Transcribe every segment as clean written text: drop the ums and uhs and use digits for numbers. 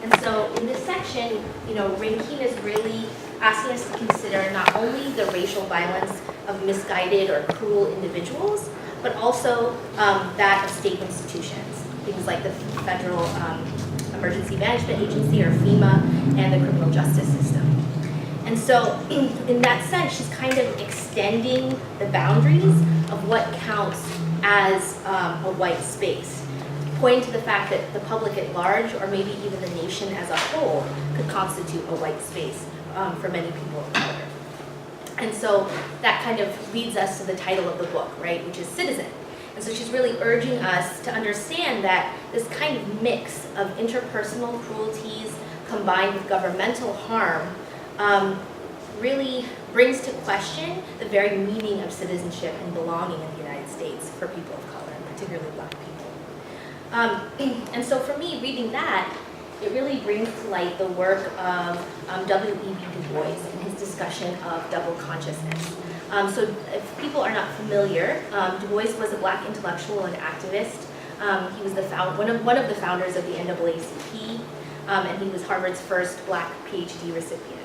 And so in this section, Rankine is really asking us to consider not only the racial violence of misguided or cruel individuals, but also that of state institutions, things like the Federal Emergency Management Agency, or FEMA, and the criminal justice system. And so in that sense, she's kind of extending the boundaries of what counts as a white space, pointing to the fact that the public at large, or maybe even the nation as a whole, could constitute a white space for many people of color. And so that kind of leads us to the title of the book, right, which is Citizen. And so she's really urging us to understand that this kind of mix of interpersonal cruelties combined with governmental harm really brings to question the very meaning of citizenship and belonging in the United States for people of color, and particularly Black people. And so for me, reading that, it really brings to light the work of W.E.B. Du Bois in his discussion of double consciousness. So if people are not familiar, Du Bois was a Black intellectual and activist. He was one of the founders of the NAACP, and he was Harvard's first Black PhD recipient.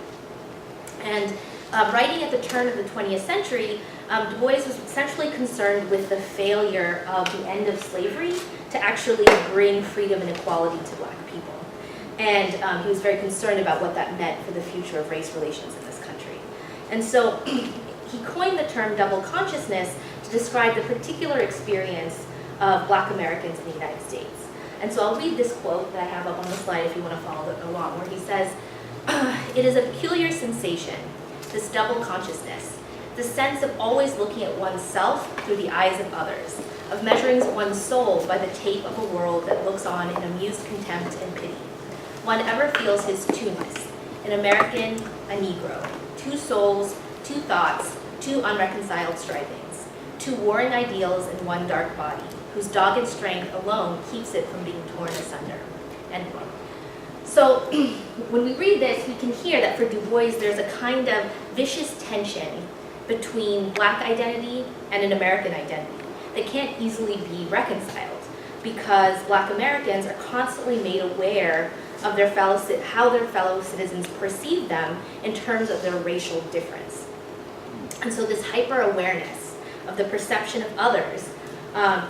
And writing at the turn of the 20th century, Du Bois was essentially concerned with the failure of the end of slavery to actually bring freedom and equality to Black people. And he was very concerned about what that meant for the future of race relations in this country. And so he coined the term double consciousness to describe the particular experience of Black Americans in the United States. And so I'll read this quote that I have up on the slide if you want to follow along, where he says, "It is a peculiar sensation, this double consciousness, the sense of always looking at oneself through the eyes of others, of measuring one's soul by the tape of a world that looks on in amused contempt and pity. One ever feels his two-ness, an American, a Negro, two souls, two thoughts, two unreconciled strivings, two warring ideals in one dark body, whose dogged strength alone keeps it from being torn asunder." End quote. So when we read this, we can hear that for Du Bois, there's a kind of vicious tension between Black identity and an American identity that can't easily be reconciled, because Black Americans are constantly made aware of how their fellow citizens perceive them in terms of their racial difference. And so this hyper-awareness of the perception of others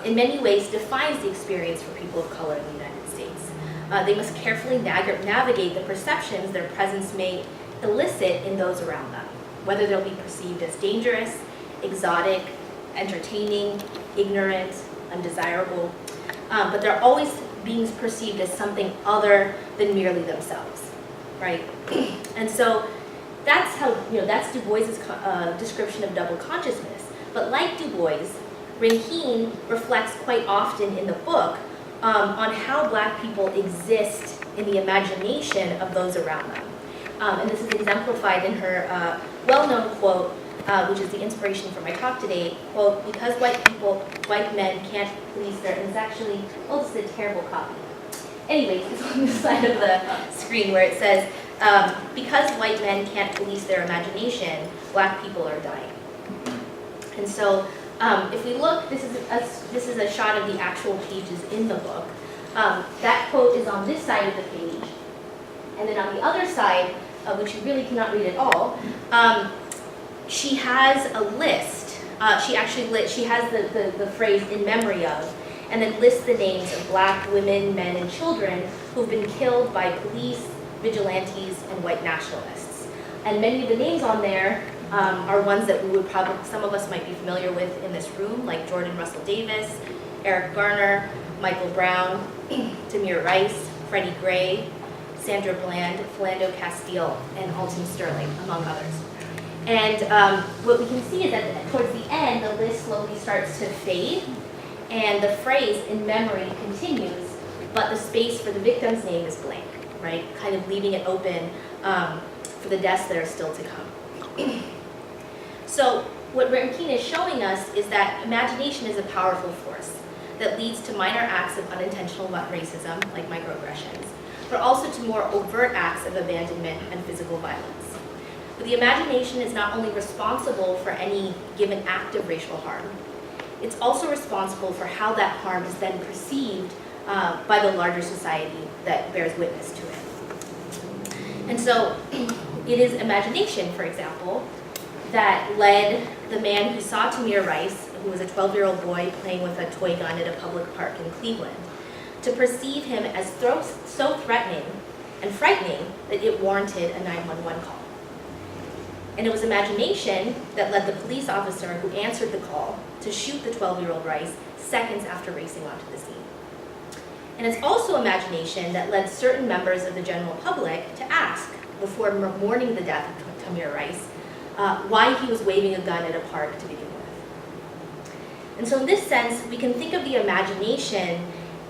in many ways defines the experience for people of color in the United States. They must carefully navigate the perceptions their presence may elicit in those around them, whether they'll be perceived as dangerous, exotic, entertaining, ignorant, undesirable, but they're always being perceived as something other than merely themselves, right? And so that's that's Du Bois's description of double consciousness. But like Du Bois, Rankine reflects quite often in the book on how Black people exist in the imagination of those around them. And this is exemplified in her well-known quote, which is the inspiration for my talk today, quote, "Because white men can't police their," and it's actually, oh, this is a terrible copy. Anyways, it's on the side of the screen where it says, "Because white men can't police their imagination, Black people are dying." And so if we look, this is a shot of the actual pages in the book. That quote is on this side of the page. And then on the other side, which you really cannot read at all, she has a list. She has the phrase "in memory of," and then lists the names of Black women, men, and children who've been killed by police, vigilantes, and white nationalists. And many of the names on there are ones that we would probably, some of us might be familiar with in this room, like Jordan Russell Davis, Eric Garner, Michael Brown, Tamir Rice, Freddie Gray, Sandra Bland, Philando Castile, and Alton Sterling, among others. And what we can see is that towards the end, the list slowly starts to fade, and the phrase "in memory" continues, but the space for the victim's name is blank, right? Kind of leaving it open for the deaths that are still to come. So what Rankine is showing us is that imagination is a powerful force that leads to minor acts of unintentional racism, like microaggressions, but also to more overt acts of abandonment and physical violence. But the imagination is not only responsible for any given act of racial harm, it's also responsible for how that harm is then perceived by the larger society that bears witness to it. And so it is imagination, for example, that led the man who saw Tamir Rice, who was a 12-year-old boy playing with a toy gun at a public park in Cleveland, to perceive him as so threatening and frightening that it warranted a 911 call. And it was imagination that led the police officer who answered the call to shoot the 12-year-old Rice seconds after racing onto the scene. And it's also imagination that led certain members of the general public to ask, before mourning the death of Tamir Rice, why he was waving a gun at a park to begin with. And so in this sense, we can think of the imagination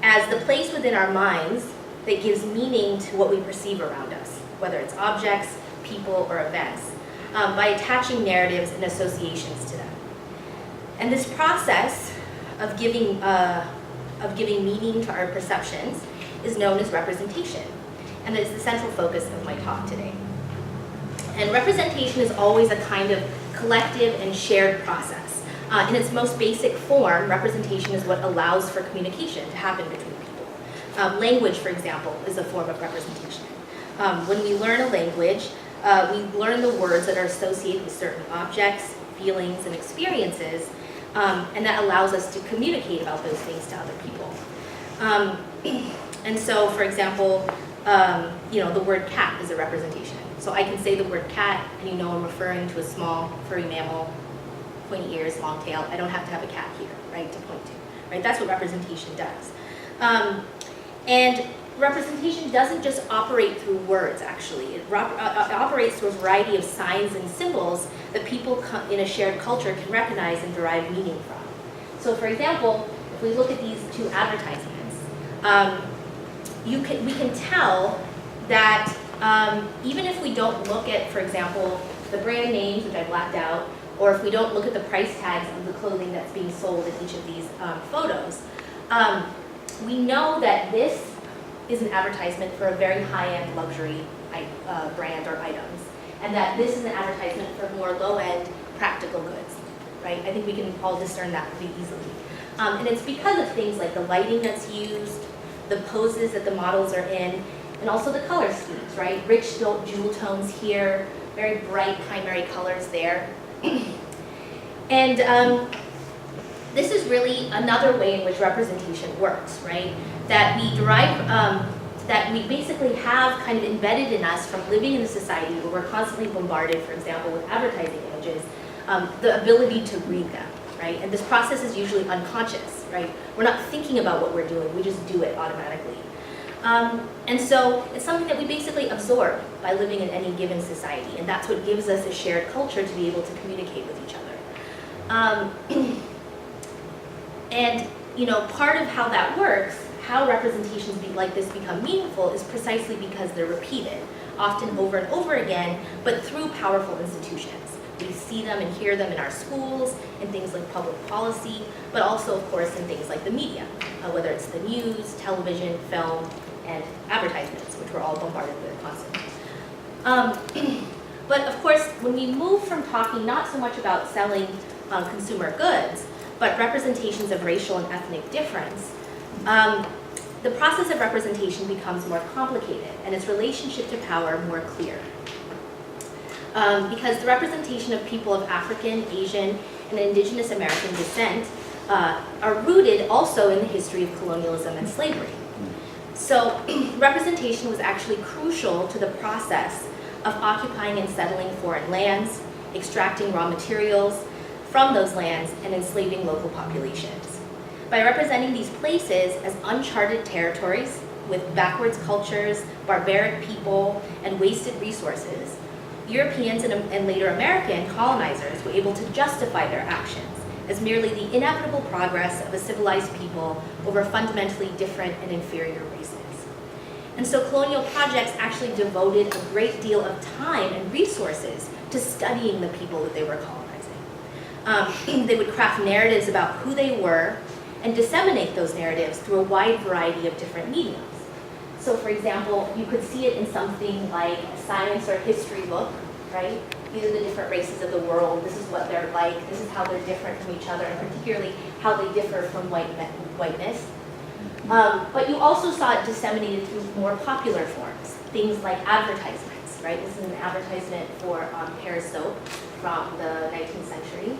as the place within our minds that gives meaning to what we perceive around us, whether it's objects, people, or events, by attaching narratives and associations to them. And this process of giving meaning to our perceptions is known as representation, and is the central focus of my talk today. And representation is always a kind of collective and shared process. In its most basic form, representation is what allows for communication to happen between people. Language, for example, is a form of representation. When we learn a language, we learn the words that are associated with certain objects, feelings, and experiences, and that allows us to communicate about those things to other people. And so, for example, the word cat is a representation. So I can say the word cat, and you know I'm referring to a small, furry mammal, pointy ears, long tail. I don't have to have a cat here, right, to point to. Right? That's what representation does. And representation doesn't just operate through words, actually. It operates through a variety of signs and symbols that people in a shared culture can recognize and derive meaning from. So, for example, if we look at these two advertisements, we can tell that even if we don't look at, for example, the brand names, which I blacked out, or if we don't look at the price tags of the clothing that's being sold in each of these photos, we know that this is an advertisement for a very high-end luxury brand or items, and that this is an advertisement for more low-end practical goods, right? I think we can all discern that pretty easily. And it's because of things like the lighting that's used, the poses that the models are in, and also the color schemes, right? Rich jewel tones here, very bright primary colors there. And this is really another way in which representation works, right? That we derive, that we basically have kind of embedded in us from living in a society where we're constantly bombarded, for example, with advertising images, the ability to read them, right? And this process is usually unconscious, right? We're not thinking about what we're doing, we just do it automatically. And so it's something that we basically absorb by living in any given society, and that's what gives us a shared culture to be able to communicate with each other. And part of how that works, how representations like this become meaningful, is precisely because they're repeated, often over and over again, but through powerful institutions. We see them and hear them in our schools, in things like public policy, but also, of course, in things like the media, whether it's the news, television, film, and advertisements, which we're all bombarded with constantly. But of course, when we move from talking not so much about selling consumer goods, but representations of racial and ethnic difference, the process of representation becomes more complicated and its relationship to power more clear. Because the representation of people of African, Asian, and Indigenous American descent are rooted also in the history of colonialism and slavery. So representation was actually crucial to the process of occupying and settling foreign lands, extracting raw materials from those lands, and enslaving local populations. By representing these places as uncharted territories with backwards cultures, barbaric people, and wasted resources, Europeans and later American colonizers were able to justify their actions as merely the inevitable progress of a civilized people over fundamentally different and inferior races. And so colonial projects actually devoted a great deal of time and resources to studying the people that they were colonizing. They would craft narratives about who they were and disseminate those narratives through a wide variety of different mediums. So for example, you could see it in something like a science or history book, right? These are the different races of the world, this is what they're like, this is how they're different from each other, and particularly how they differ from whiteness. But you also saw it disseminated through more popular forms, things like advertisements, right? This is an advertisement for Paris soap from the 19th century.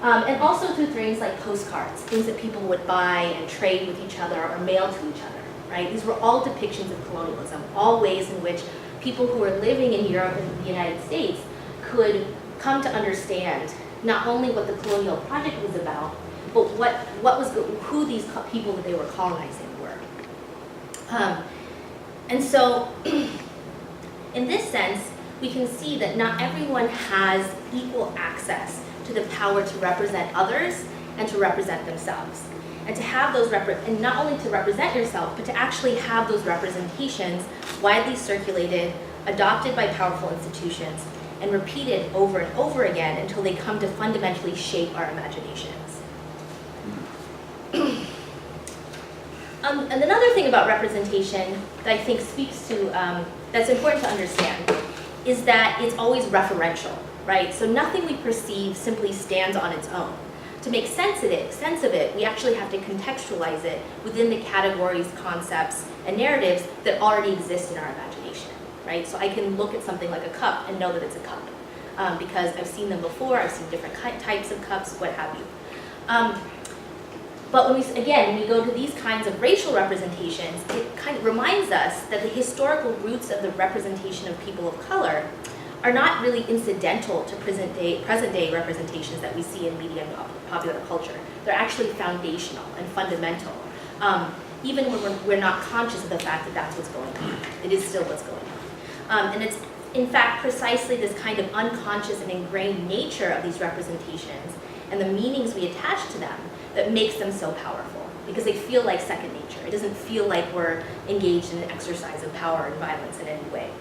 And also through things like postcards, things that people would buy and trade with each other or mail to each other, right? These were all depictions of colonialism, all ways in which people who were living in Europe and the United States could come to understand not only what the colonial project was about, but who these people that they were colonizing were. And so, in this sense, we can see that not everyone has equal access to the power to represent others and to represent themselves. And to have those, and not only to represent yourself, but to actually have those representations widely circulated, adopted by powerful institutions, and repeated over and over again until they come to fundamentally shape our imaginations. And another thing about representation that I think speaks to, that's important to understand, is that it's always referential, right? So nothing we perceive simply stands on its own. To make sense of it, we actually have to contextualize it within the categories, concepts, and narratives that already exist in our imagination, right? So I can look at something like a cup and know that it's a cup because I've seen them before, I've seen different types of cups, what have you. But when we go to these kinds of racial representations, it kind of reminds us that the historical roots of the representation of people of color are not really incidental to present day representations that we see in media and popular culture. They're actually foundational and fundamental, even when we're not conscious of the fact that that's what's going on. It is still what's going on. And it's, in fact, precisely this kind of unconscious and ingrained nature of these representations and the meanings we attach to them that makes them so powerful, because they feel like second nature. It doesn't feel like we're engaged in an exercise of power and violence in any way.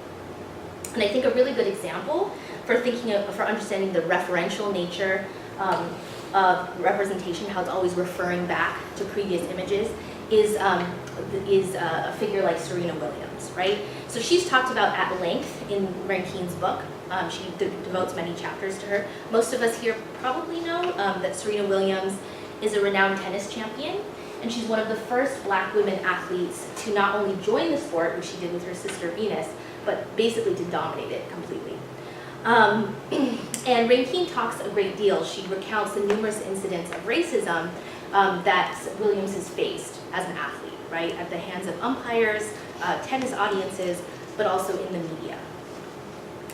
And I think a really good example for understanding the referential nature of representation, how it's always referring back to previous images, is a figure like Serena Williams, right? So she's talked about at length in Rankine's book. She devotes many chapters to her. Most of us here probably know that Serena Williams is a renowned tennis champion, and she's one of the first Black women athletes to not only join the sport, which she did with her sister Venus, but basically to dominate it completely. And Rankine talks a great deal. She recounts the numerous incidents of racism that Williams has faced as an athlete, right, at the hands of umpires, tennis audiences, but also in the media.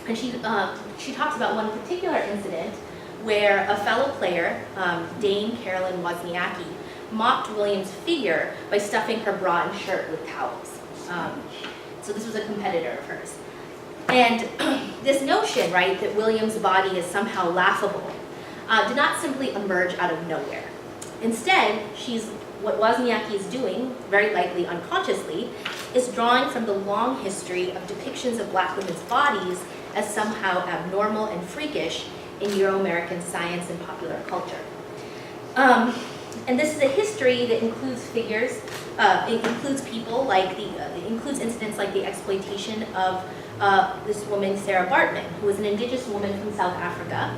And she talks about one particular incident where a fellow player, Dame Carolyn Wozniacki, mocked Williams' figure by stuffing her bra and shirt with towels. So this was a competitor of hers. And this notion, right, that Williams' body is somehow laughable, did not simply emerge out of nowhere. Instead, what Wozniacki is doing, very likely unconsciously, is drawing from the long history of depictions of Black women's bodies as somehow abnormal and freakish in Euro-American science and popular culture. And this is a history that includes figures, it includes people like it includes incidents like the exploitation of this woman, Sarah Baartman, who was an indigenous woman from South Africa,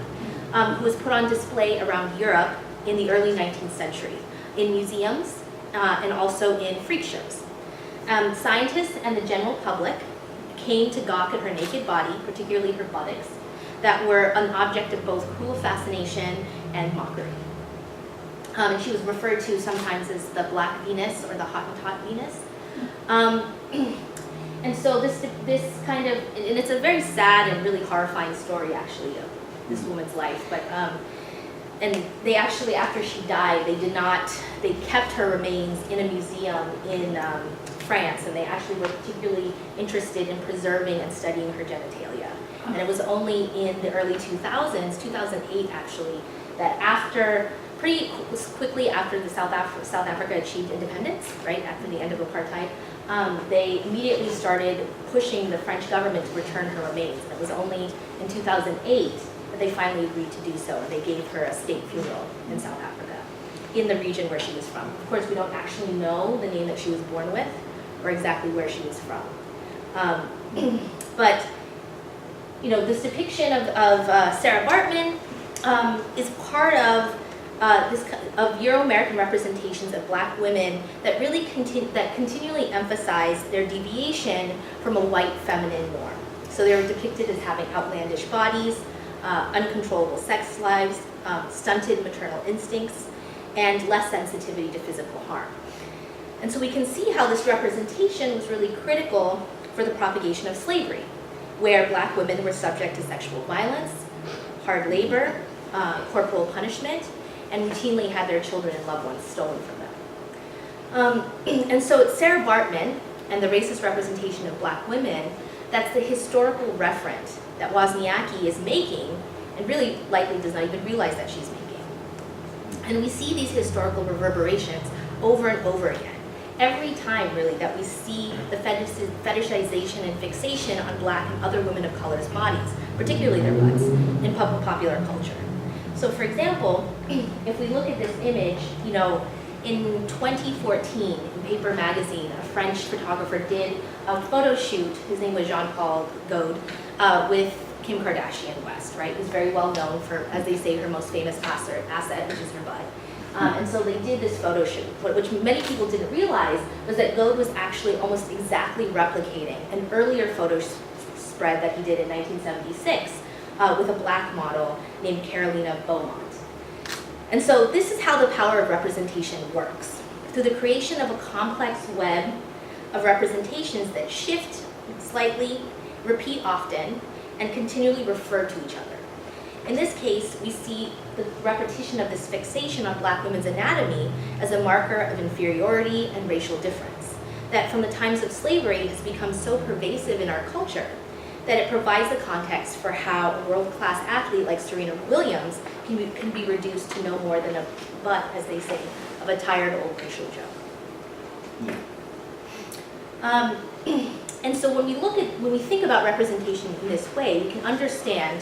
who was put on display around Europe in the early 19th century, in museums and also in freak shows. Scientists and the general public came to gawk at her naked body, particularly her buttocks, that were an object of both cruel fascination and mockery. And she was referred to sometimes as the Black Venus or the Hottentot Venus. And so this kind of, and it's a very sad and really horrifying story actually of this woman's life, but and they actually, after she died, they kept her remains in a museum in France, and they actually were particularly interested in preserving and studying her genitalia. And it was only in the early 2000s, 2008 actually, that pretty quickly after South Africa achieved independence, right, after the end of apartheid, they immediately started pushing the French government to return her remains. And it was only in 2008 that they finally agreed to do so, and they gave her a state funeral in South Africa, in the region where she was from. Of course, we don't actually know the name that she was born with, or exactly where she was from. But this depiction of Sarah Baartman is part of Euro-American representations of Black women that really continually emphasize their deviation from a white feminine norm. So they were depicted as having outlandish bodies, uncontrollable sex lives, stunted maternal instincts, and less sensitivity to physical harm. And so we can see how this representation was really critical for the propagation of slavery, where Black women were subject to sexual violence, hard labor, corporal punishment, and routinely had their children and loved ones stolen from them. And so it's Sarah Baartman and the racist representation of Black women that's the historical referent that Wozniacki is making, and really likely does not even realize that she's making. And we see these historical reverberations over and over again. Every time, really, that we see the fetishization and fixation on Black and other women of color's bodies, particularly their butts, in popular culture. So for example, if we look at this image, you know, in 2014, in Paper Magazine, a French photographer did a photo shoot, his name was Jean-Paul Gaud, with Kim Kardashian West, right? Who's very well known for, as they say, her most famous asset, which is her butt. And so they did this photo shoot, which many people didn't realize was that Gaud was actually almost exactly replicating an earlier photo spread that he did in 1976 with a Black model named Carolina Beaumont. And so this is how the power of representation works, through the creation of a complex web of representations that shift slightly, repeat often, and continually refer to each other. In this case, we see the repetition of this fixation on Black women's anatomy as a marker of inferiority and racial difference, that from the times of slavery has become so pervasive in our culture that it provides the context for how a world-class athlete like Serena Williams can be reduced to no more than a butt, as they say, of a tired old racial joke. And so when we think about representation in this way, we can understand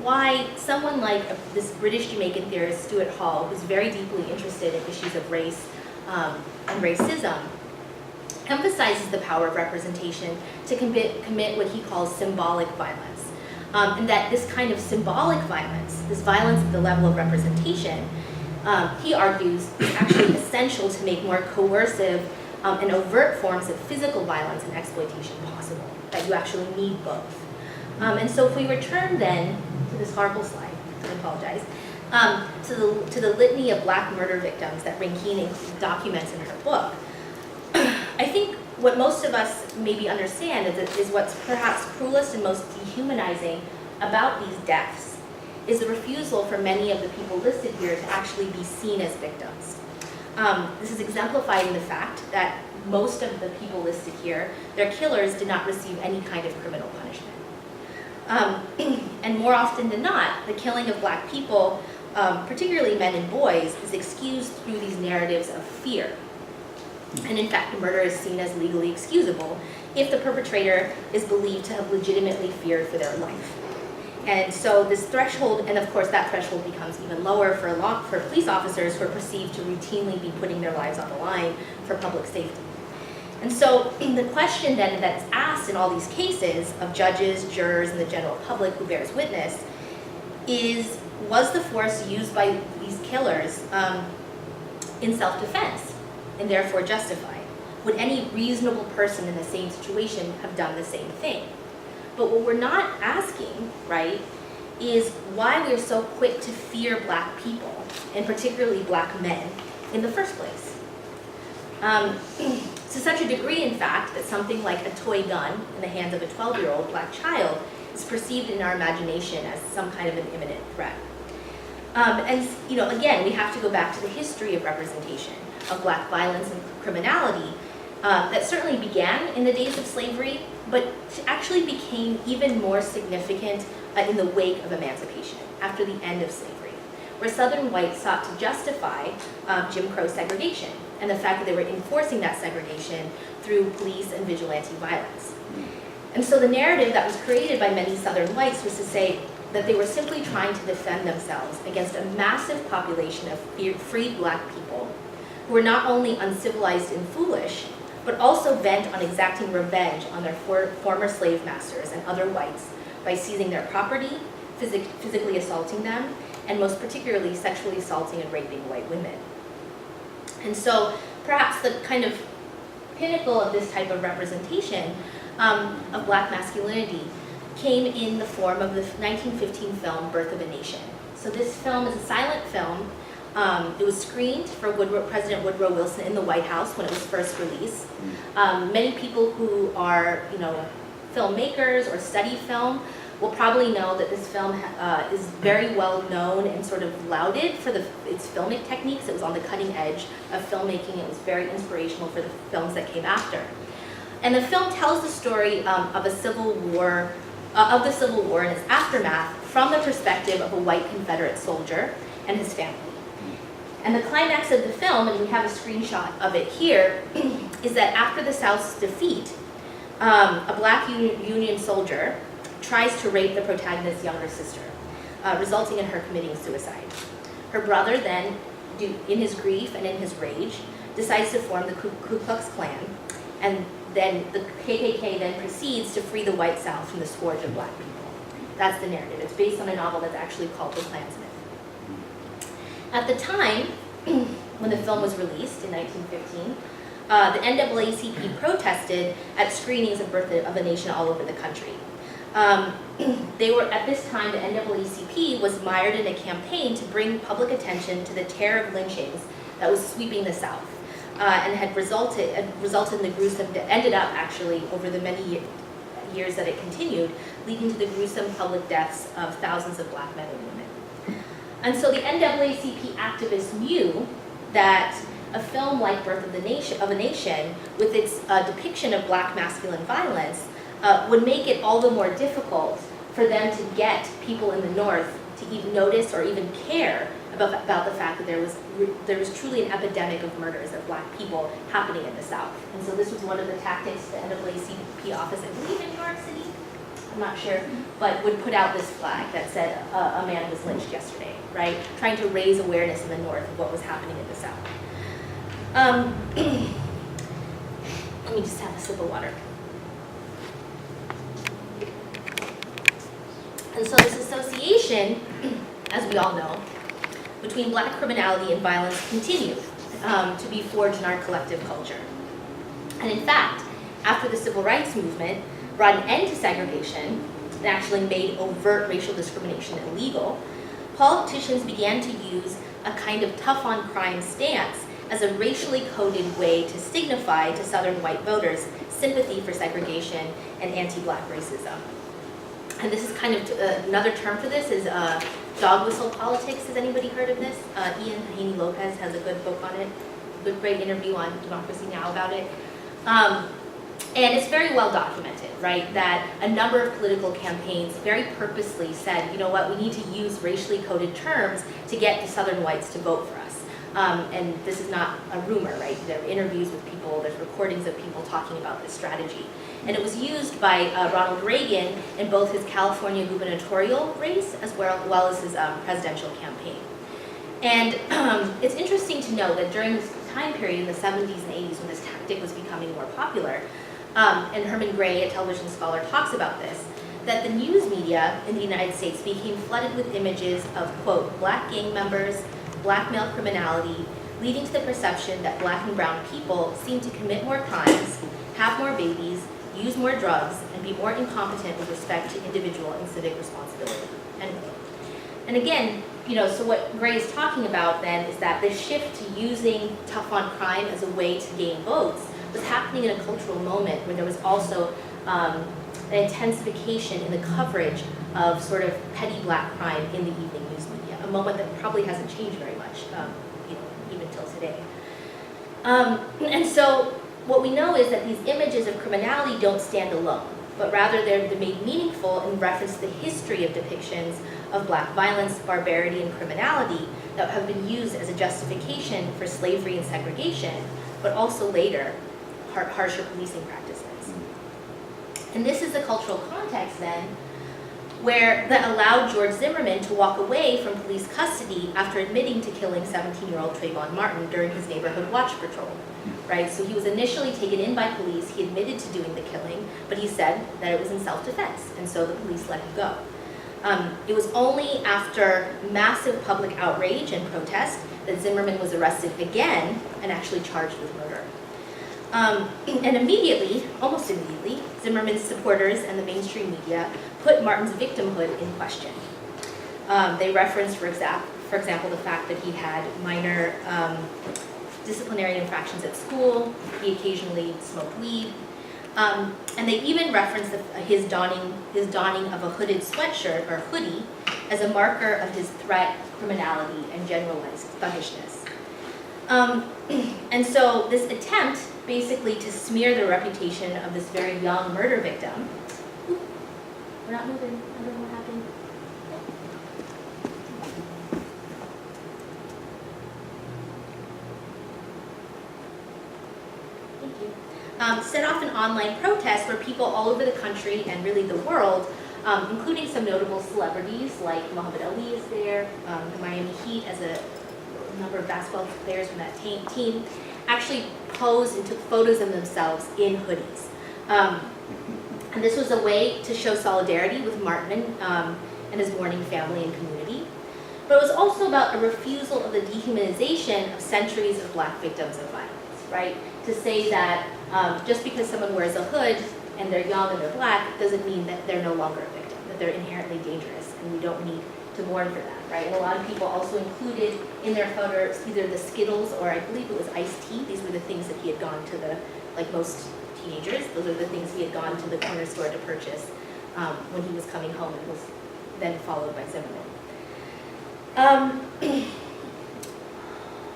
why someone like this British Jamaican theorist, Stuart Hall, who's very deeply interested in issues of race and racism, emphasizes the power of representation to commit what he calls symbolic violence. And that this kind of symbolic violence, this violence at the level of representation, he argues is actually essential to make more coercive and overt forms of physical violence and exploitation possible, that you actually need both. And so if we return then to this horrible slide, I apologize, to the litany of Black murder victims that Rankine documents in her book, I think what most of us maybe understand is what's perhaps cruelest and most dehumanizing about these deaths is the refusal for many of the people listed here to actually be seen as victims. This is exemplified in the fact that most of the people listed here, their killers did not receive any kind of criminal punishment. And more often than not, the killing of Black people, particularly men and boys, is excused through these narratives of fear. And in fact, murder is seen as legally excusable if the perpetrator is believed to have legitimately feared for their life. And so this threshold, and of course that threshold becomes even lower for police officers who are perceived to routinely be putting their lives on the line for public safety. And so the question then that's asked in all these cases of judges, jurors, and the general public who bears witness is, was the force used by these killers in self-defense and therefore justified? Would any reasonable person in the same situation have done the same thing? But what we're not asking, right, is why we're so quick to fear Black people, and particularly Black men, in the first place. To such a degree, in fact, that something like a toy gun in the hands of a 12-year-old Black child is perceived in our imagination as some kind of an imminent threat. And you know, again, we have to go back to the history of representation of Black violence and criminality that certainly began in the days of slavery, but actually became even more significant in the wake of emancipation, after the end of slavery, where Southern whites sought to justify Jim Crow segregation and the fact that they were enforcing that segregation through police and vigilante violence. And so the narrative that was created by many Southern whites was to say that they were simply trying to defend themselves against a massive population of free Black people who were not only uncivilized and foolish, but also bent on exacting revenge on their former slave masters and other whites by seizing their property, physically assaulting them, and most particularly sexually assaulting and raping white women. And so perhaps the kind of pinnacle of this type of representation of black masculinity came in the form of the 1915 film Birth of a Nation. So this film is a silent film. It was screened for President Woodrow Wilson in the White House when it was first released. Many people who are, filmmakers or study film will probably know that this film is very well known and sort of lauded for its filmic techniques. It was on the cutting edge of filmmaking. It was very inspirational for the films that came after. And the film tells the story of the Civil War and its aftermath from the perspective of a white Confederate soldier and his family. And the climax of the film, and we have a screenshot of it here, is that after the South's defeat, a black Union soldier tries to rape the protagonist's younger sister, resulting in her committing suicide. Her brother then, in his grief and in his rage, decides to form the Ku Klux Klan, and then the KKK then proceeds to free the white South from the scourge of black people. That's the narrative. It's based on a novel that's actually called The Klansman. At the time, when the film was released in 1915, the NAACP protested at screenings of Birth of a Nation all over the country. They were, at this time, the NAACP was mired in a campaign to bring public attention to the terror of lynchings that was sweeping the South, and had resulted in the gruesome, that ended up actually over the many years that it continued, leading to the gruesome public deaths of thousands of black men and women. And so the NAACP activists knew that a film like Birth of a Nation, with its depiction of black masculine violence, would make it all the more difficult for them to get people in the North to even notice or even care about the fact that there was truly an epidemic of murders of black people happening in the South. And so this was one of the tactics the NAACP office, I believe in New York City, I'm not sure, but would put out this flag that said a man was lynched yesterday, right? Trying to raise awareness in the North of what was happening in the South. Let me just have a sip of water. And so this association, as we all know, between black criminality and violence continued to be forged in our collective culture. And in fact, after the civil rights movement brought an end to segregation and actually made overt racial discrimination illegal, politicians began to use a kind of tough-on-crime stance as a racially coded way to signify to Southern white voters sympathy for segregation and anti-black racism. And this is kind of another term for this is dog whistle politics. Has anybody heard of this? Ian Haney Lopez has a good book on it, a great interview on Democracy Now! About it. And it's very well documented, right, that a number of political campaigns very purposely said, you know what, we need to use racially coded terms to get the Southern whites to vote for us. And this is not a rumor, right? There are interviews with people, there's recordings of people talking about this strategy. And it was used by Ronald Reagan in both his California gubernatorial race as well as his presidential campaign. And it's interesting to know that during this time period in the 70s and 80s when this tactic was becoming more popular, and Herman Gray, a television scholar, talks about this, that the news media in the United States became flooded with images of, quote, black gang members, black male criminality, leading to the perception that black and brown people seem to commit more crimes, have more babies, use more drugs, and be more incompetent with respect to individual and civic responsibility, end quote. And again, so what Gray is talking about then is that this shift to using tough on crime as a way to gain votes was happening in a cultural moment where there was also an intensification in the coverage of sort of petty black crime in the evening news media, a moment that probably hasn't changed very much, even till today. And so what we know is that these images of criminality don't stand alone, but rather they're made meaningful in reference to the history of depictions of black violence, barbarity, and criminality that have been used as a justification for slavery and segregation, but also later, harsher policing practices. And this is the cultural context then, that allowed George Zimmerman to walk away from police custody after admitting to killing 17-year-old Trayvon Martin during his neighborhood watch patrol. Right, so he was initially taken in by police, he admitted to doing the killing, but he said that it was in self-defense, and so the police let him go. It was only after massive public outrage and protest that Zimmerman was arrested again and actually charged with murder. And immediately, almost immediately, Zimmerman's supporters and the mainstream media put Martin's victimhood in question. They referenced, for example, the fact that he had minor disciplinary infractions at school, he occasionally smoked weed, and they even referenced his donning of a hooded sweatshirt or hoodie as a marker of his threat, criminality, and generalized thuggishness. And so this attempt basically to smear the reputation of this very young murder victim. Oop, we're not moving. I don't know what happened. Thank you. Set off an online protest where people all over the country and really the world, including some notable celebrities like Muhammad Ali is there, the Miami Heat as a number of basketball players from that team, actually posed and took photos of themselves in hoodies. And this was a way to show solidarity with Baartman and his mourning family and community. But it was also about a refusal of the dehumanization of centuries of black victims of violence, right? To say that just because someone wears a hood and they're young and they're black doesn't mean that they're no longer a victim, that they're inherently dangerous, and we don't need to mourn for that, right? And a lot of people also included in their photos either the Skittles or I believe it was iced tea. These were the things that he had gone to like most teenagers, those are the things he had gone to the corner store to purchase when he was coming home, and was then followed by Zimmerman.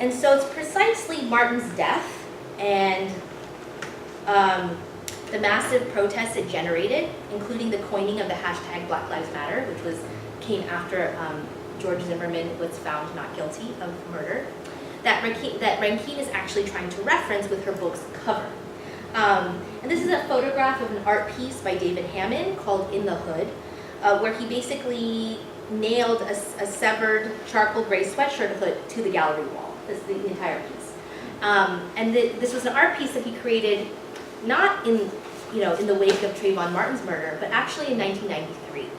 And so it's precisely Martin's death and the massive protests it generated, including the coining of the hashtag Black Lives Matter, which came after George Zimmerman was found not guilty of murder, that Rankine is actually trying to reference with her book's cover. And this is a photograph of an art piece by David Hammond called In the Hood, where he basically nailed a severed charcoal gray sweatshirt hood to the gallery wall. This is the entire piece. And this was an art piece that he created not in the wake of Trayvon Martin's murder, but actually in 1993.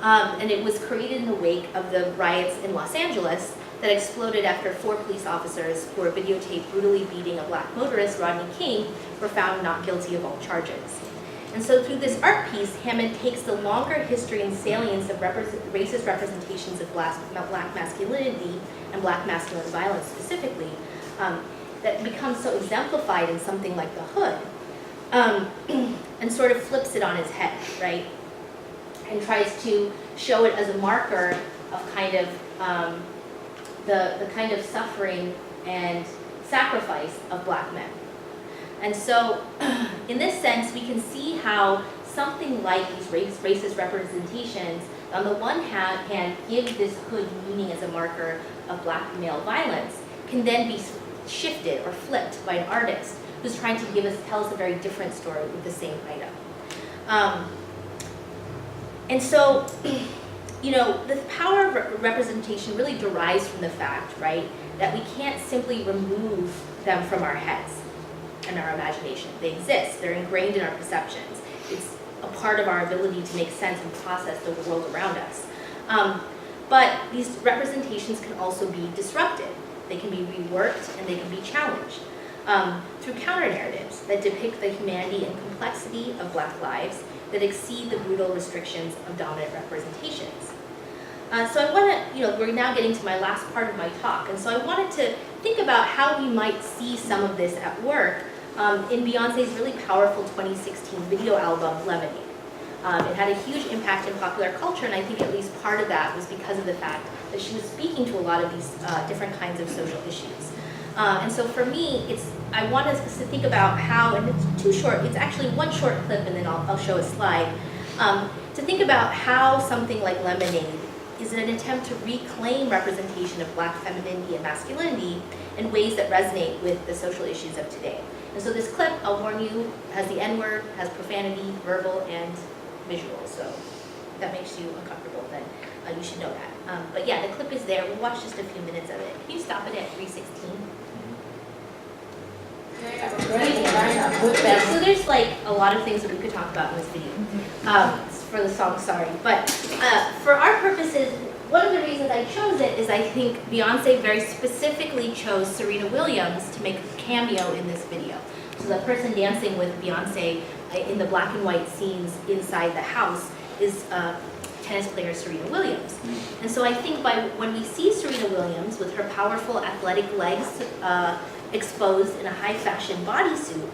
And it was created in the wake of the riots in Los Angeles that exploded after 4 police officers who were videotaped brutally beating a black motorist, Rodney King, were found not guilty of all charges. And so through this art piece, Hammond takes the longer history and salience of racist representations of black masculinity and black masculine violence specifically, that becomes so exemplified in something like the hood, and sort of flips it on its head, right? And tries to show it as a marker of kind of the kind of suffering and sacrifice of black men. And so in this sense, we can see how something like these racist representations, on the one hand, give this hood meaning as a marker of black male violence, can then be shifted or flipped by an artist who's trying to tell us a very different story with the same item. And so, the power of representation really derives from the fact, right, that we can't simply remove them from our heads and our imagination. They exist, they're ingrained in our perceptions. It's a part of our ability to make sense and process the world around us. But these representations can also be disrupted. They can be reworked and they can be challenged through counter-narratives that depict the humanity and complexity of black lives that exceed the brutal restrictions of dominant representations. So I want to, we're now getting to my last part of my talk, and so I wanted to think about how we might see some of this at work in Beyonce's really powerful 2016 video album, Lemonade. It had a huge impact in popular culture, and I think at least part of that was because of the fact that she was speaking to a lot of these different kinds of social issues. And so for me, I want us to think about how, and it's too short, it's actually one short clip and then I'll show a slide, to think about how something like Lemonade is an attempt to reclaim representation of black femininity and masculinity in ways that resonate with the social issues of today. And so this clip, I'll warn you, has the N-word, has profanity, verbal, and visual. So if that makes you uncomfortable, then you should know that. But yeah, the clip is there. We'll watch just a few minutes of it. Can you stop it at 3:16? So there's like a lot of things that we could talk about in this video for the song, sorry. But for our purposes, one of the reasons I chose it is I think Beyonce very specifically chose Serena Williams to make a cameo in this video. So So the person dancing with Beyonce in the black and white scenes inside the house is tennis player Serena Williams. And so I think when we see Serena Williams with her powerful athletic legs exposed in a high fashion bodysuit,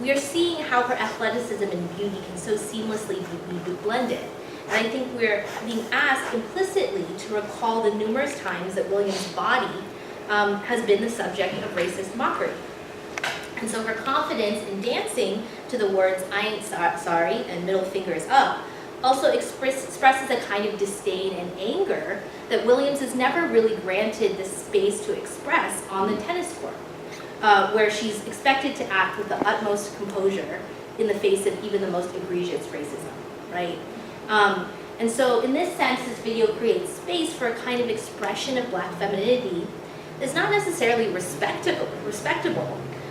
we are seeing how her athleticism and beauty can so seamlessly be blended. And I think we're being asked implicitly to recall the numerous times that Williams' body has been the subject of racist mockery. And so her confidence in dancing to the words, "I ain't sorry," and "middle fingers up," also expresses a kind of disdain and anger that Williams is never really granted the space to express on the tennis court, where she's expected to act with the utmost composure in the face of even the most egregious racism, right? And so in this sense, this video creates space for a kind of expression of black femininity that's not necessarily respectable,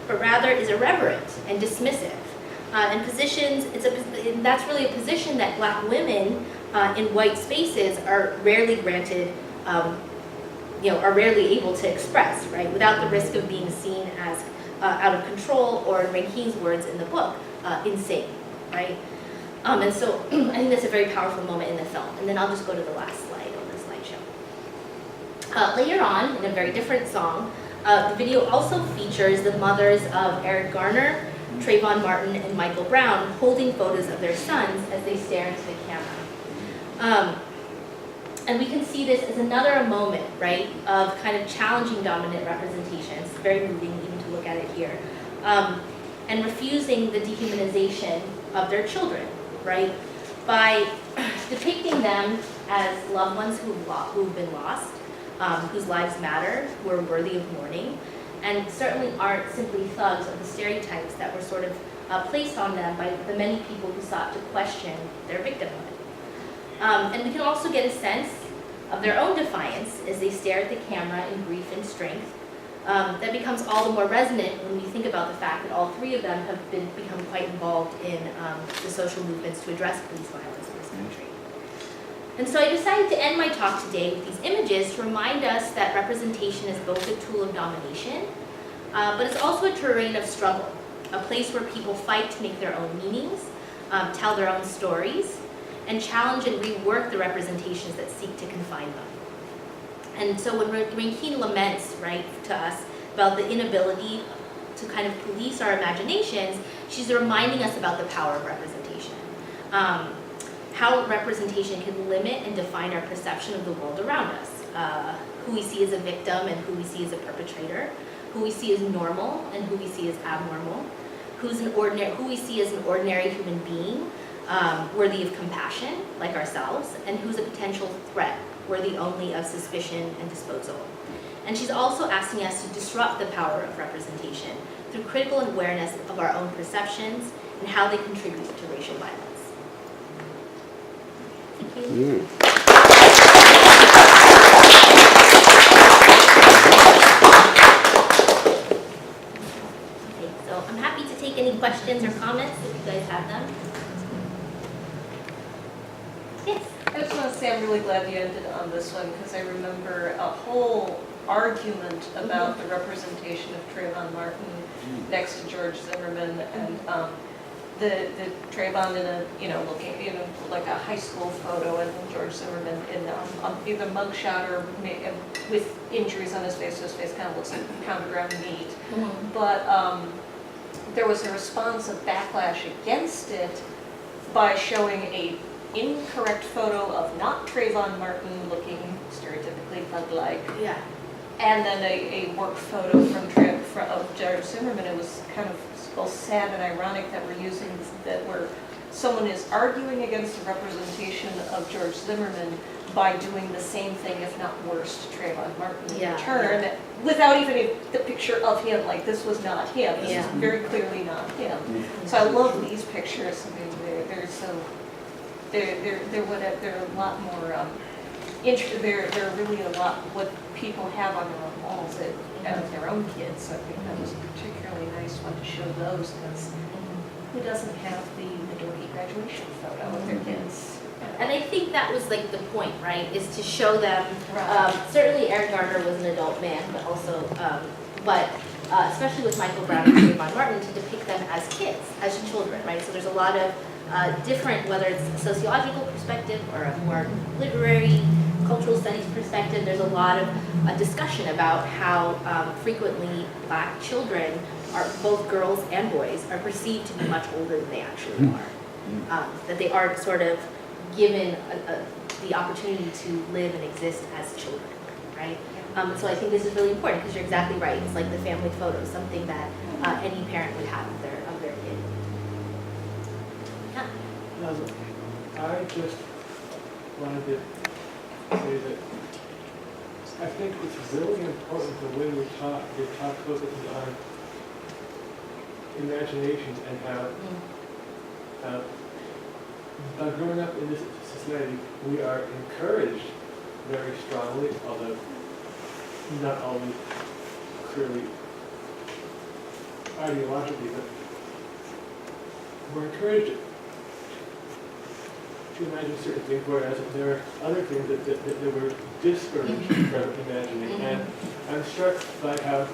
but rather is irreverent and dismissive. And that's really a position that black women in white spaces are rarely granted, are rarely able to express, right, without the risk of being seen as out of control, or in Rankine's words in the book, insane, right? And so I think that's a very powerful moment in the film. And then I'll just go to the last slide on the slideshow. Later on, in a very different song, the video also features the mothers of Eric Garner, Trayvon Martin, and Michael Brown holding photos of their sons as they stare into the camera. And we can see this as another moment, right, of kind of challenging dominant representation. It's very moving even to look at it here. And refusing the dehumanization of their children, right, by depicting them as loved ones who've been lost, whose lives matter, who are worthy of mourning, and certainly aren't simply thugs of the stereotypes that were sort of placed on them by the many people who sought to question their victimhood. And we can also get a sense of their own defiance as they stare at the camera in grief and strength. That becomes all the more resonant when we think about the fact that all three of them have become quite involved in the social movements to address police violence in this country. And so I decided to end my talk today with these images to remind us that representation is both a tool of domination, but it's also a terrain of struggle, a place where people fight to make their own meanings, tell their own stories, and challenge and rework the representations that seek to confine them. And so when Rankine laments, right, to us about the inability to kind of police our imaginations, she's reminding us about the power of representation. How representation can limit and define our perception of the world around us. Who we see as a victim and who we see as a perpetrator. Who we see as normal and who we see as abnormal. Who we see as an ordinary human being, worthy of compassion, like ourselves, and who's a potential threat, worthy only of suspicion and disposal. And she's also asking us to disrupt the power of representation through critical awareness of our own perceptions and how they contribute to racial violence. Thank you. Okay, so I'm happy to take any questions or comments if you guys have them. Yes? I just want to say I'm really glad you ended on this one, because I remember a whole argument about the representation of Trayvon Martin next to George Zimmerman, and the Trayvon in a looking like a high school photo, and George Zimmerman in either mugshot or with injuries on his face, so his face kind of looks like pounded ground meat. But there was a response of backlash against it by showing a incorrect photo of not Trayvon Martin looking stereotypically thug-like. Yeah. And then a work photo of George Zimmerman. It was kind of both sad and ironic that we're using that where someone is arguing against the representation of George Zimmerman by doing the same thing, if not worse, to Trayvon Martin in return, without even the picture of him. Like, this was not him. This is very clearly not him. So I love these pictures. I mean, they're so. They're a lot more they're really a lot what people have on their own walls and their own kids. So I think that was a particularly nice one to show those, because who doesn't have the Midori graduation photo of their kids? And I think that was like the point, right? Is to show them. Certainly, Eric Garner was an adult man, but also, but especially with Michael Brown and Trayvon Martin, to depict them as kids, as children, right? So there's a lot of different, whether it's a sociological perspective or a more literary, cultural studies perspective, there's a lot of discussion about how frequently Black children, are both girls and boys, are perceived to be much older than they actually are. That they aren't sort of given the opportunity to live and exist as children, right? So I think this is really important because you're exactly right. It's like the family photo, something that any parent would have of their kid. Yeah. I just wanted to say that I think it's really important the way we talk focuses on imagination and how by growing up in this society, we are encouraged very strongly, although not always clearly ideologically, but we're encouraged to imagine certain things, whereas there are other things that we're discouraged from imagining. And I'm struck by how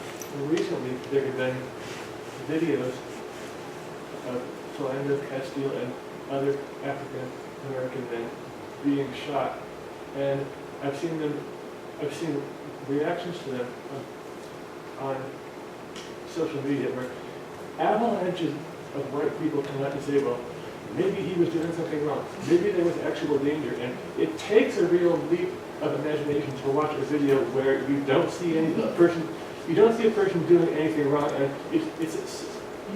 recently there have been videos of Salinas, Castile, and other African American men being shot, and I've seen reactions to them on social media where avalanches of white people come out and say, well, maybe he was doing something wrong. Maybe there was actual danger. And it takes a real leap of imagination to watch a video where you don't see a person doing anything wrong, and it's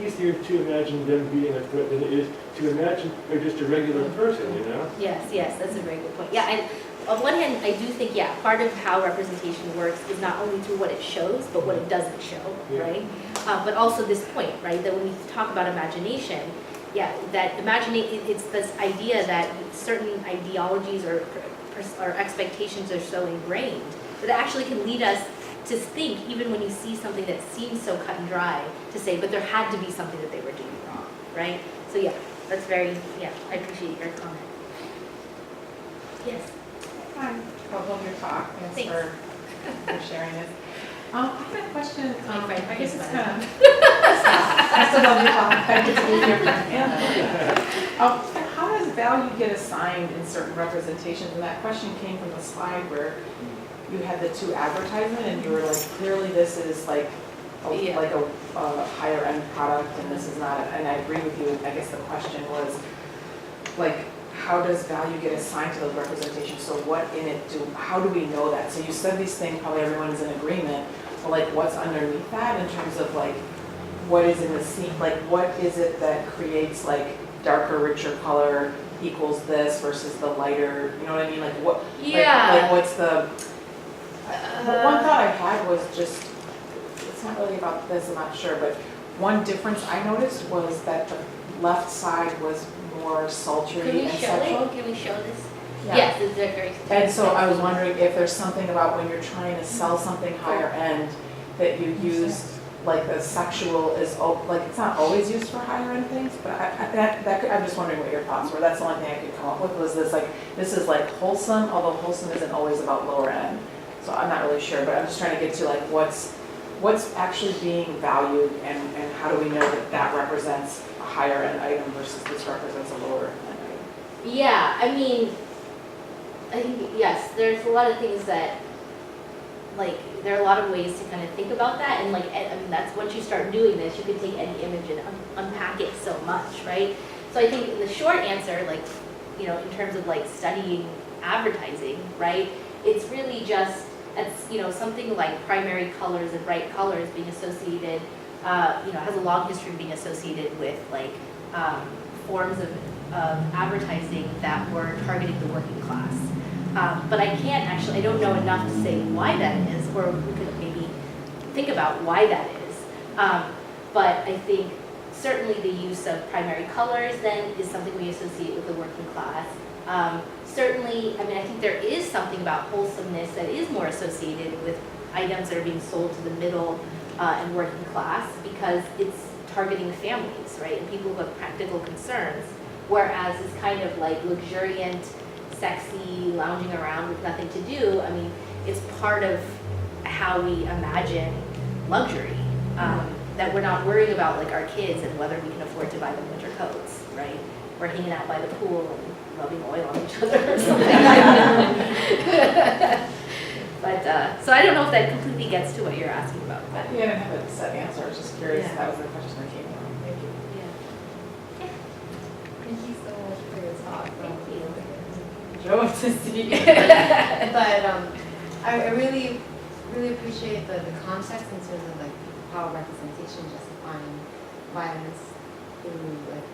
easier to imagine them being a threat than it is to imagine they're just a regular person, you know? Yes, that's a very good point. Yeah, and on one hand, I do think, part of how representation works is not only through what it shows, but what it doesn't show, right? But also this point, right, that when we talk about imagination, it's this idea that certain ideologies or expectations are so ingrained that it actually can lead us to think, even when you see something that seems so cut and dry, to say, but there had to be something that they were doing wrong, right? So that's very, I appreciate your comment. Yes? I love your talk. Thanks for sharing this. I have a question. I guess it's kind of... I still love your talk. I get to be your friend. How does value get assigned in certain representations? And that question came from the slide where you had the two advertisement, and you were like, clearly this is like a higher end product, and this is not. And I agree with you. I guess the question was like, how does value get assigned to those representations? So what in it how do we know that? So you said these things, probably everyone's in agreement, but like what's underneath that in terms of like, what is in the scene, like what is it that creates like darker, richer color equals this versus the lighter, you know what I mean? Like what, like what's the, one thought I had was just, it's not really about this, I'm not sure, but one difference I noticed was that the left side was more sultry and sexual. Can we show this? Yeah. Yes, it's very. And so I was wondering if there's something about when you're trying to sell something higher end that you use, like the sexual is, like it's not always used for higher end things, but I'm just wondering what your thoughts were. That's the only thing I could come up with was this, like, this is like wholesome, although wholesome isn't always about lower end. So I'm not really sure, but I'm just trying to get to like what's actually being valued and how do we know that that represents a higher end item versus this represents a lower end item? Yeah, I mean, I think, yes, there's a lot of things that, like, there are a lot of ways to kind of think about that, and like, I mean, that's once you start doing this, you can take any image and unpack it so much, right? So I think in the short answer, like, you know, in terms of like studying advertising, right, it's really just, it's, you know, something like primary colors and bright colors being associated, you know, has a long history of being associated with like forms of advertising that were targeting the working class. But I can't actually, I don't know enough to say why that is, or we could maybe think about why that is. But I think certainly the use of primary colors then is something we associate with the working class. Certainly, I mean, I think there is something about wholesomeness that is more associated with items that are being sold to the middle and working class because it's targeting families, right, and people who have practical concerns, whereas it's kind of like luxuriant, sexy, lounging around with nothing to do. I mean, it's part of how we imagine luxury, That we're not worrying about like our kids and whether we can afford to buy them winter coats, right? Or hanging out by the pool and rubbing oil on each other or something. But, so I don't know if that completely gets to what you're asking about. But Yeah, I didn't have a set answer, I was just curious, Yeah. that was the question that came from. Thank you. yeah. Thank you so much for your talk. Thank you. Drove to see. But I really appreciate the context in terms of like how representation justifying violence through like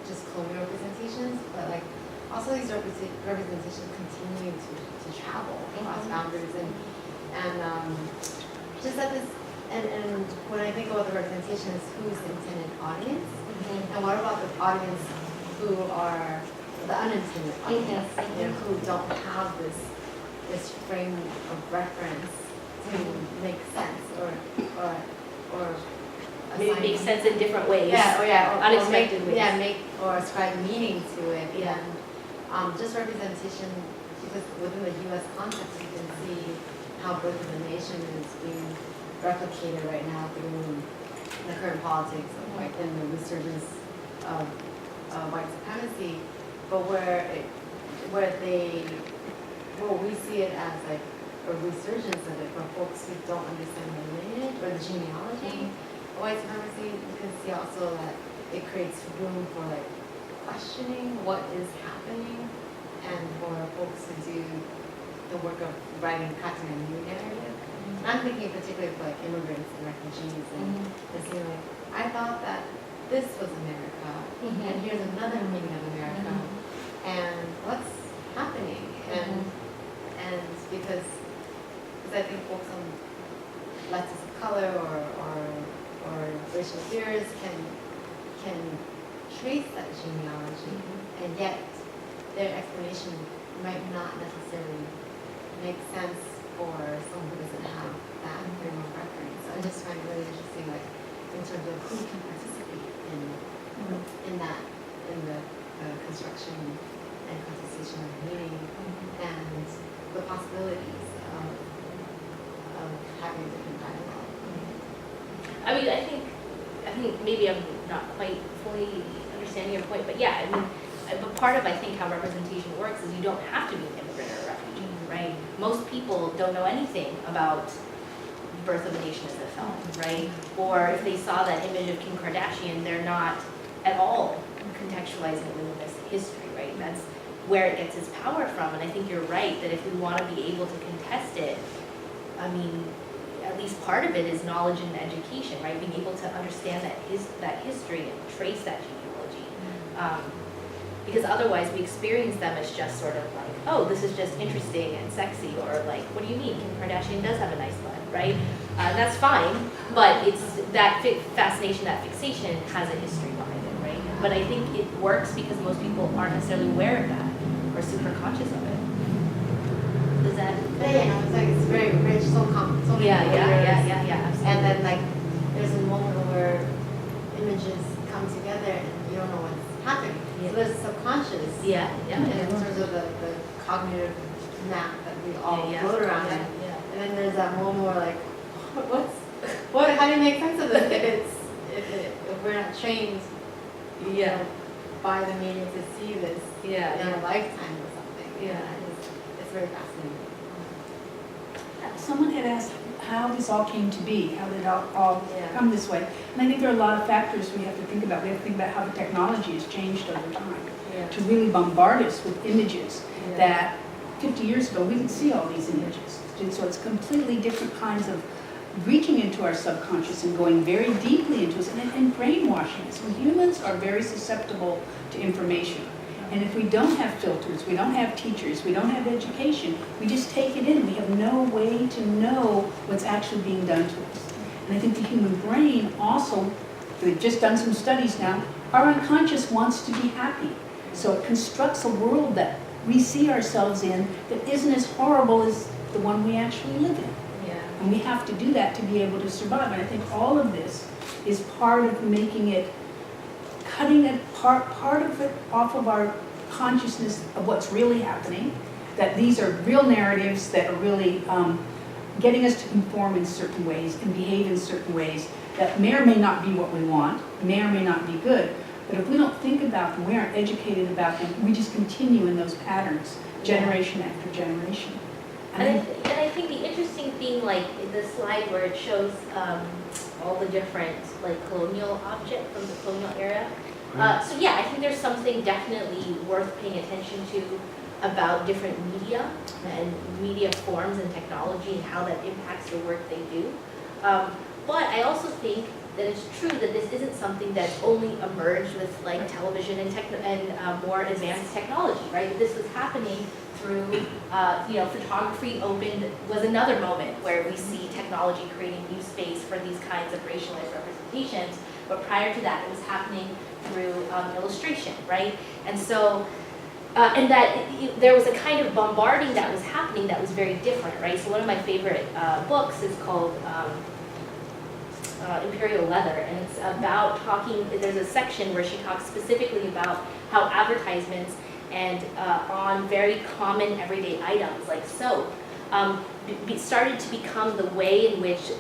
just colonial representations, but like also these representations continue to travel across boundaries and just that this and when I think about the representation is who's the intended audience and what about the audience who are the unintended audience, you know, who don't have this frame of reference to make sense or Maybe assign- make sense in different ways. or Unexpected ways. make or ascribe meaning to it. Yeah. And just representation, because within the U.S. context, you can see how birth of a nation is being replicated right now through the current politics of white and the resurgence of white supremacy, but where we see it as like a resurgence of it for folks who don't understand the lineage or the genealogy of white supremacy. You can see also that it creates room for like questioning what is happening and for folks to do the work of crafting a new narrative. And I'm thinking particularly for like immigrants and refugees and seeing like, I thought that this was America and here's another meaning of America and what's happening and because I think folks on leftists of color or racial theorists can trace that genealogy and yet their explanation might not necessarily make sense for someone who doesn't have that frame of reference. So I just find it really interesting, like in terms of who can participate in the construction and contestation of meaning and the possibilities of having different dialogue. I mean, I think maybe I'm not quite fully understanding your point, but yeah, I mean, but part of I think how representation works is you don't have to be an immigrant or a refugee, right? Most people don't know anything about Birth of a Nation as a film, right? Or if they saw that image of Kim Kardashian, they're not at all contextualizing it within this history, right? That's where it gets its power from, and I think you're right that if we want to be able to contest it, I mean, at least part of it is knowledge and education, right? Being able to understand that history and trace that genealogy. Because otherwise we experience them as just sort of like, oh, this is just interesting and sexy, or like, what do you mean? Kim Kardashian does have a nice butt, right? That's fine, but it's that fascination, that fixation has a history behind it, right? But I think it works because most people aren't necessarily aware of that or super conscious of it. Does that? Yeah, it's like it's very rich, so many layers. Yeah, absolutely. And then like there's a moment where images come together and you don't know what's happening. Yeah. So there's subconscious. Yeah. And in terms of the cognitive map that we all float around in. Yeah. And then there's that moment where like, how do you make sense of this if we're not trained, you know, by the media to see this in our lifetime or something. Yeah. It's very fascinating. Someone had asked how this all came to be, how did it all Yeah. come this way. And I think there are a lot of factors we have to think about. We have to think about how the technology has changed over time to really bombard us with images that 50 years ago we didn't see all these images. And so it's completely different kinds of reaching into our subconscious and going very deeply into us and brainwashing us. And humans are very susceptible to information. And if we don't have filters, we don't have teachers, we don't have education, we just take it in. We have no way to know what's actually being done to us. And I think the human brain also, they've just done some studies now, our unconscious wants to be happy. So it constructs a world that we see ourselves in that isn't as horrible as the one we actually live in. And we have to do that to be able to survive. And I think all of this is part of making it, cutting it part of it off of our consciousness of what's really happening, that these are real narratives that are really getting us to conform in certain ways and behave in certain ways that may or may not be what we want, may or may not be good, but if we don't think about them, we aren't educated about them, we just continue in those patterns, generation after generation. And I think the interesting thing, like in the slide where it shows all the different like colonial objects from the colonial era. So yeah, I think there's something definitely worth paying attention to about different media and media forms and technology and how that impacts the work they do. But I also think that it's true that this isn't something that's only emerged with like television and more advanced technology, right? That this was happening through, photography was another moment where we see technology creating new space for these kinds of racialized representations. But prior to that, it was happening through illustration, right? And so, and that there was a kind of bombarding that was happening that was very different, right? So one of my favorite books is called Imperial Leather, and it's about there's a section where she talks specifically about how advertisements and on very common everyday items like soap started to become the way in which,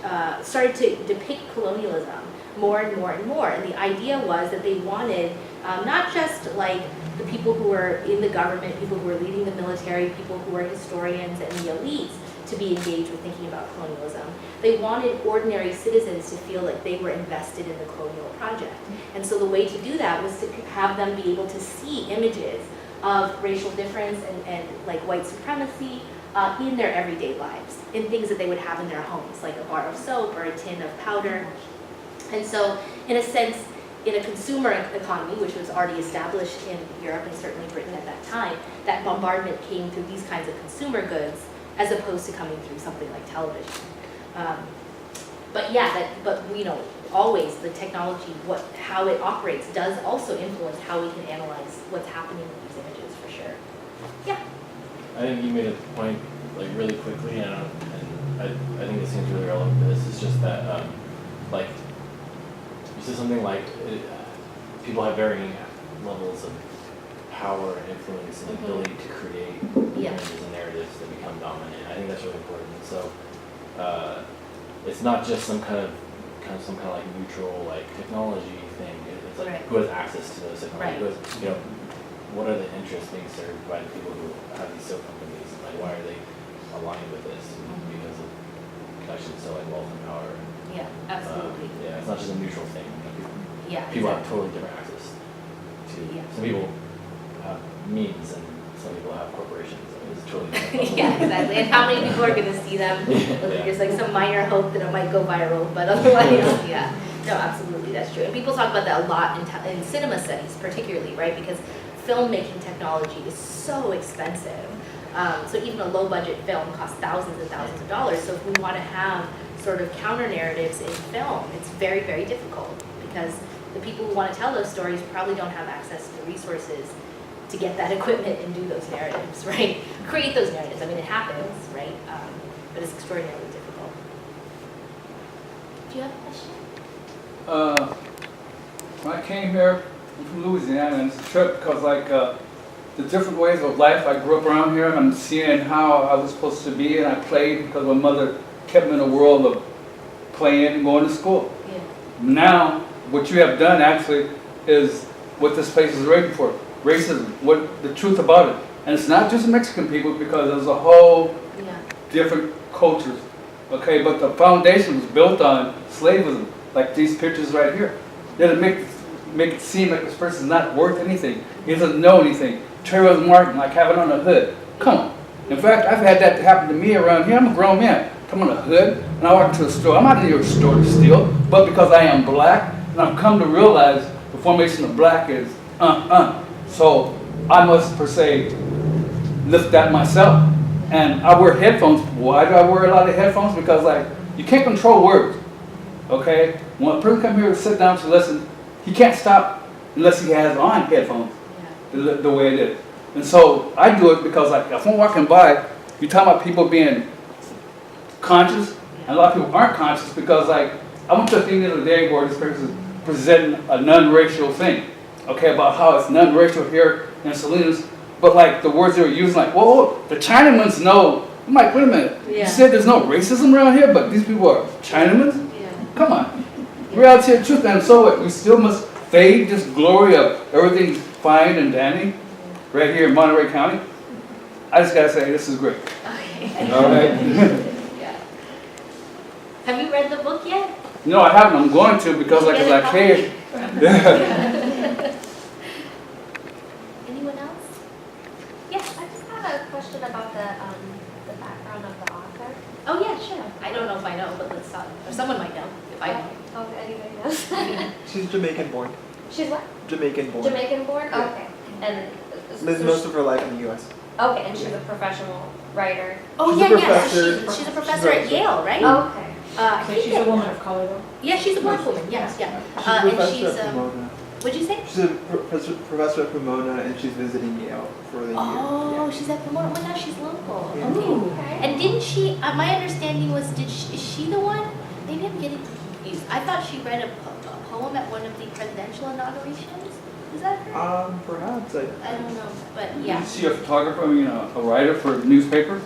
started to depict colonialism more and more and more. And the idea was that they wanted not just like the people who were in the government, people who were leading the military, people who were historians and the elites to be engaged with thinking about colonialism. They wanted ordinary citizens to feel like they were invested in the colonial project. And so the way to do that was to have them be able to see images of racial difference and like white supremacy in their everyday lives, in things that they would have in their homes, like a bar of soap or a tin of powder. And so, in a sense, in a consumer economy, which was already established in Europe and certainly Britain at that time, that bombardment came through these kinds of consumer goods as opposed to coming through something like television. But yeah, always the technology, how it operates, does also influence how we can analyze what's happening with these images, for sure. Yeah. I think you made a point like really quickly, and I think this seems really relevant to this. It's just that like you said something like people have varying levels of power and influence and ability to create images and narratives that become dominant. I think that's really important. So it's not just some kind of like neutral like technology thing. It's like who has access to those technology? Who has, what are the interests being served by the people who have these soap companies? And like, why are they aligned with this? Because of connections to like wealth and power. Yeah, absolutely. It's not just a neutral thing. People have totally different access to. Some people have means, and some people have corporations. It's totally different. Yeah, exactly. And how many people are going to see them? There's like some minor hope that it might go viral, but otherwise, yeah. No, absolutely, that's true. And people talk about that a lot in cinema studies, particularly, right? Because filmmaking technology is so expensive. So even a low-budget film costs thousands and thousands of dollars. So if we want to have sort of counter-narratives in film, it's very, very difficult because the people who want to tell those stories probably don't have access to the resources to get that equipment and do those narratives, right? Create those narratives. I mean, it happens, right? But it's extraordinarily difficult. Do you have a question? When I came here, I'm from Louisiana, and it's a trip because like the different ways of life, I grew up around here, and I'm seeing how I was supposed to be, and I played because my mother kept me in a world of playing and going to school. Yeah. Now, what you have done actually is what this place is waiting for. Racism, what the truth about it. And it's not just Mexican people, because there's a whole different cultures. Okay, but the foundation was built on slaverism, like these pictures right here. It'll make it seem like this person's not worth anything. He doesn't know anything. Trayvon Martin, like having on a hood. Come on. In fact, I've had that happen to me around here. I'm a grown man. Come on a hood, and I walk into a store. I'm not in your store to steal, but because I am black, and I've come to realize the formation of black is So I must, per se, lift that myself. And I wear headphones. Why do I wear a lot of headphones? Because like, you can't control words, okay? When a person comes here to sit down to listen, he can't stop unless he has on headphones, the way it is. And so I do it because like, if I'm walking by, you're talking about people being conscious, and a lot of people aren't conscious because like, I went to a thing the other day where this person is presenting a non-racial thing. Okay, about how it's non-racial here in Salinas, but like the words they were using, like, whoa, the Chinamans know. I'm like, wait a minute, you said there's no racism around here, but these people are Chinamans? Yeah. Come on. Reality and truth, and so what? We still must fade this glory of everything's fine and dandy right here in Monterey County. I just gotta say, this is great. Okay. All right. Yeah. Have you read the book yet? No, I haven't. I'm going to because like I care. Anyone else? Yes. I just had a question about the background of the author. Oh, yeah, sure. I don't know if I know, but let's talk. Or someone might know if I know. Oh, if anybody knows. She's Jamaican born. She's what? Jamaican born. Jamaican born? Yeah. Okay. And Lives so most of her life in the U.S. okay, and she's a professional writer. Oh, She's yeah, a yeah. professor. She's a professor at Yale, right? Okay. I So think she's a woman of color though? Yeah, she's a black woman, yes, yeah. She's a And professor she's, at Pomona. what'd you say? She's a professor at Pomona, and she's visiting Yale for the Oh, year. she's at Pomona. Well, now she's local. Yeah. Okay. Okay. And didn't she, my understanding was, is she the one? Maybe I'm getting confused. I thought she read a poem at one of the presidential inaugurations. Is that her? Perhaps. I don't know, but yeah. Is she a photographer, I mean, a writer for a newspaper?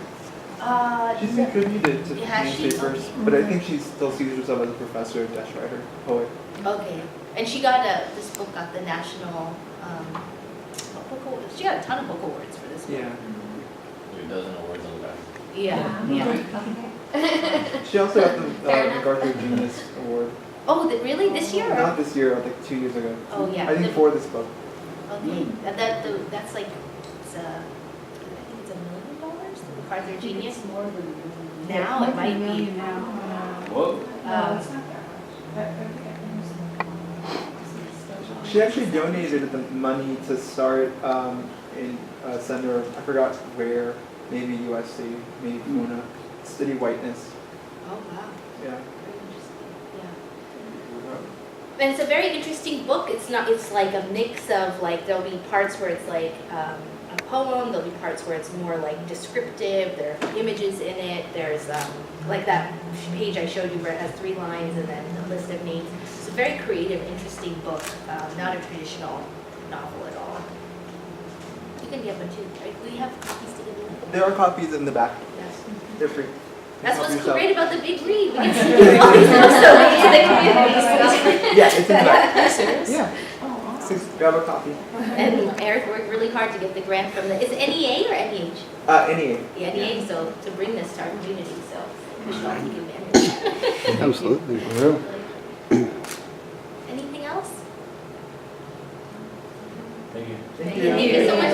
She's contributed to Yeah, she- newspapers, okay. but I think she still sees herself as a professor, writer, poet. Okay. And she got this book got the national, book award. She got a ton of book awards for this book. Yeah. Maybe a dozen awards on the back. Yeah, yeah. Okay. She also got the Fair enough. MacArthur Genius Award. Oh, really? This year? Or? Not this year, like 2 years ago. Oh, yeah. I think for this book. Okay, that's like, it's I think it's $1 million, the MacArthur Genius. More than Now it might be. now. Whoa. No, it's not that much. She actually donated the money to start in a center, I forgot where, maybe USC, maybe Pomona, City Whiteness. Oh, wow. Yeah. Very interesting, yeah. And it's a very interesting book. It's like a mix of like, there'll be parts where it's like a poem, there'll be parts where it's more like descriptive, there are images in it, there's like that page I showed you where it has 3 lines and then a list of names. It's a very creative, interesting book, not a traditional novel at all. You can get one too, right? We have copies to give away. There are copies in the back. Yes. They're free. That's Help what's yourself. great about the big read. We get to give all these books away to the community. Yeah, it's in the back. Are you serious? Yeah. Oh, wow. Just grab a copy. And Eric worked really hard to get the grant from is it NEA or NEH? NEA. The NEA, so to bring this to our community, so we should all take advantage. Absolutely. Anything else? Thank you. Thank Thank you so much